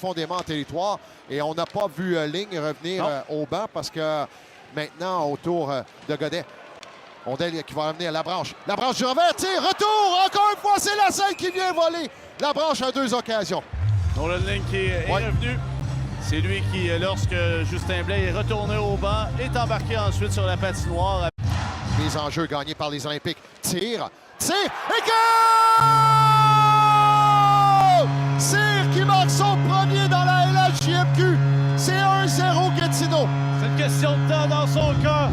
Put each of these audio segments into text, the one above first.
profondément en territoire. Et on n'a pas vu Ligne revenir au banc parce que maintenant, autour de Godet, Ondel qui va revenir à Labranche. Labranche du revers, tire, retour! Encore une fois, c'est Lascelles qui vient voler. Labranche a 2 occasions. Nolan Ligne qui est revenu. C'est lui qui, lorsque Justin Blais est retourné au banc, est embarqué ensuite sur la patinoire. Les enjeux gagnés par les Olympiques. Tire, et goal! Cyr qui marque son premier dans la LHJMQ. C'est 1-0 Gatineau. C'est une question de temps dans son cas.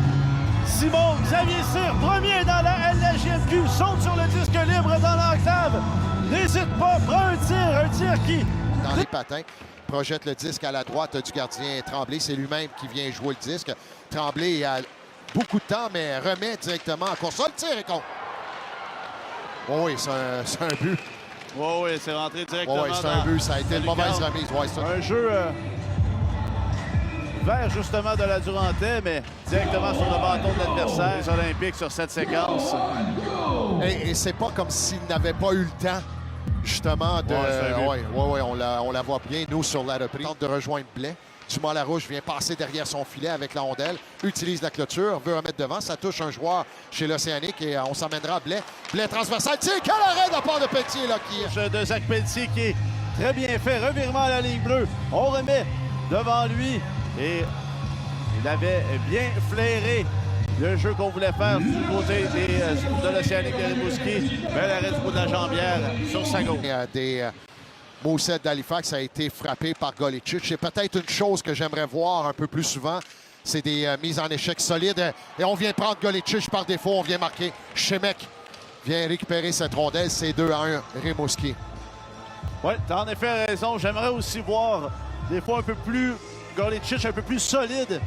Simon Xavier Cyr, premier dans la LHJMQ, saute sur le disque libre dans l'enclave. N'hésite pas, prend un tir qui... Dans les patins, projette le disque à la droite du gardien Tremblay. C'est lui-même qui vient jouer le disque. Tremblay a beaucoup de temps, mais remet directement en course. Le tir est contre. Oh oui, c'est un but. Oui, c'est rentré directement. Oui, c'est un but. Ça a été une mauvaise remise. Un jeu vers justement de la Durantais, mais directement sur le bâton de l'adversaire. Les Olympiques sur cette séquence. Et c'est pas comme s'ils n'avaient pas eu le temps, justement, de... Oui, on la voit bien, nous, sur la reprise. Tente de rejoindre Blais. Dumas-Larouche vient passer derrière son filet avec la rondelle, utilise la clôture, veut remettre devant. Ça touche un joueur chez l'Océanique et on s'emmènera à Blais. Blais transversal, tiens, quel arrêt de la part de Pelletier, là, qui... De Zach Pelletier qui est très bien fait. Revirement à la ligne bleue. On remet devant lui et il avait bien flairé le jeu qu'on voulait faire du côté de l'Océanique de Rimouski. Bel arrêt du bout de la jambière sur sa gauche. Mousset d'Halifax a été frappé par Golicic. C'est peut-être une chose que j'aimerais voir un peu plus souvent. C'est des mises en échec solides. Et on vient prendre Golicic par défaut. On vient marquer. Shemek vient récupérer cette rondelle. C'est 2-1 Rimouski. Oui, tu as en effet raison. J'aimerais aussi voir des fois un peu plus Golicic, un peu plus solide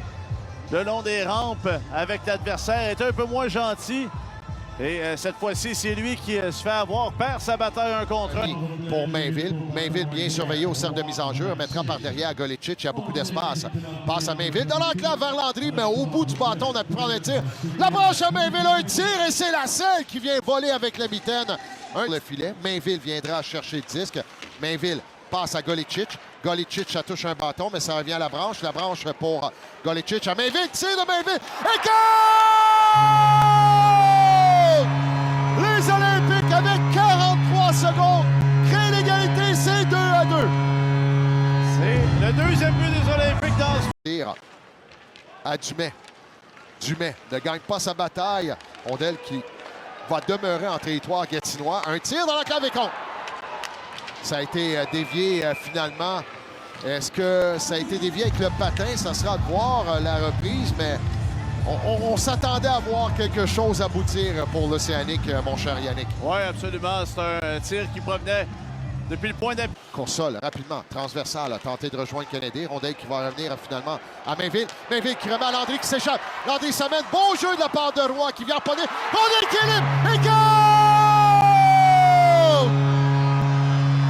le long des rampes avec l'adversaire. Était un peu moins gentil. Et cette fois-ci, c'est lui qui se fait avoir, perd sa bataille 1 contre 1. Pour Mainville. Mainville bien surveillé au cercle de mise en jeu. Mettra par derrière Golicic. Il y a beaucoup d'espace. Passe à Mainville. Dans l'enclave vers Landry, mais au bout du bâton, on a pu prendre un tir. La branche à Mainville, un tir et c'est Lascelles qui vient voler avec la mitaine. Le filet. Mainville viendra chercher le disque. Mainville passe à Golicic. Golicic, ça touche un bâton, mais ça revient à la branche. La branche pour Golicic à Mainville. Tir de Mainville. Et goal! Les Olympiques, avec 43 secondes, créent l'égalité, c'est 2-2. C'est le deuxième but des Olympiques dans ce tir à Dumais. Dumais ne gagne pas sa bataille. Ondel qui va demeurer en territoire gatinois. Un tir dans la clave et contre. Ça a été dévié finalement. Est-ce que ça a été dévié avec le patin? Ça sera de voir la reprise, mais on s'attendait à voir quelque chose aboutir pour l'Océanique, mon cher Yannick. Oui, absolument. C'est un tir qui provenait depuis le point d'appui. Console, rapidement, transversal, a tenté de rejoindre Kennedy. Rondelle qui va revenir finalement à Mainville. Mainville qui remet à Landry qui s'échappe. Landry s'amène. Bon jeu de la part de Roy qui vient emponner. Rondelle qui est libre. Et goal!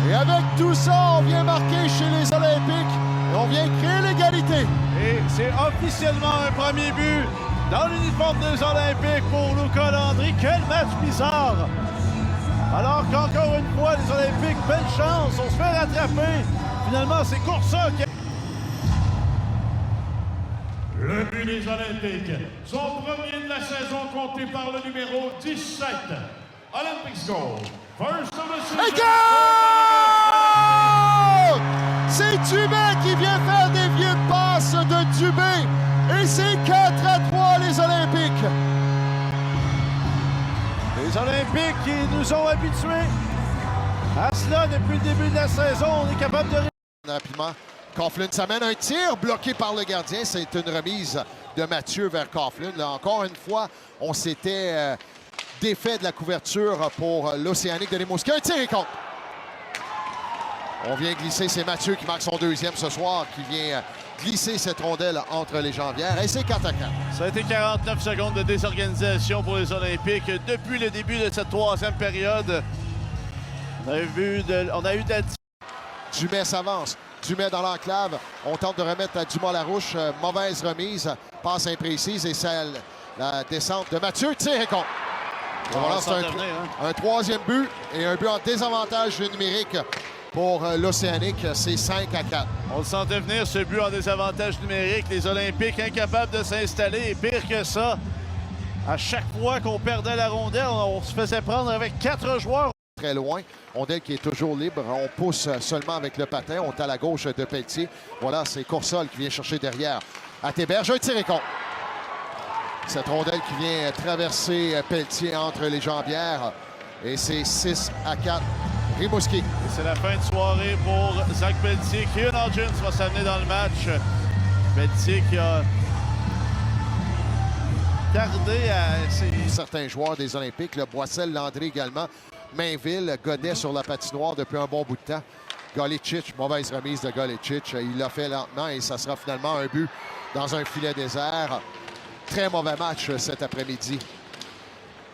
Et avec tout ça, on vient marquer chez les Olympiques. Et on vient créer l'égalité. Et c'est officiellement un premier but dans l'uniforme des Olympiques pour Luca Landry. Quel match bizarre! Alors qu'encore une fois, les Olympiques, belle chance, on se fait rattraper. Finalement, c'est Coursa qui... Le but des Olympiques, son premier de la saison compté par le numéro 17. Olympics goal. First of the season. C'est Dubé qui vient faire des vieux passes de Dubé. Et c'est 4-3 les Olympiques. Les Olympiques qui nous ont habitués à cela depuis le début de la saison. On est capable de... Rapidement, Coughlin s'amène un tir bloqué par le gardien. C'est une remise de Mathieu vers Coughlin. Là, encore une fois, on s'était défait de la couverture pour l'Océanique de Rimouski. Un tir et contre. On vient glisser, c'est Mathieu qui marque son deuxième ce soir, qui vient glisser cette rondelle entre les jambières. Et c'est 4-4. Ça a été 49 secondes de désorganisation pour les Olympiques depuis le début de cette troisième période. On a eu de la... Dumais s'avance. Dumais dans l'enclave. On tente de remettre à Dumas-Larouche. Mauvaise remise. Passe imprécise et celle, la descente de Mathieu. Tir et contre. Voilà, c'est un troisième but et un but en désavantage numérique pour l'Océanique. C'est 5-4. On le sentait venir, ce but en désavantage numérique. Les Olympiques incapables de s'installer. Et pire que ça, à chaque fois qu'on perdait la rondelle, on se faisait prendre avec 4 joueurs. Très loin. Rondelle qui est toujours libre. On pousse seulement avec le patin. On est à la gauche de Pelletier. Voilà, c'est Coursol qui vient chercher derrière. À Théberge, un tir et contre. Cette rondelle qui vient traverser Pelletier entre les jambières. Et c'est 6-4. Rimouski. C'est la fin de soirée pour Zach Pelletier. Kieran Hodgins va s'amener dans le match. Pelletier qui a gardé à certains joueurs des Olympiques. Le Boissel, Landry également. Mainville, Godet sur la patinoire depuis un bon bout de temps. Golicic, mauvaise remise de Golicic. Il l'a fait lentement et ça sera finalement un but dans un filet désert. Très mauvais match cet après-midi.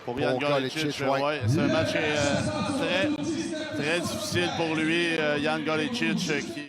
Pour Jan Golicic, ouais. C'est un match très difficile pour lui, Jan Golicic, qui...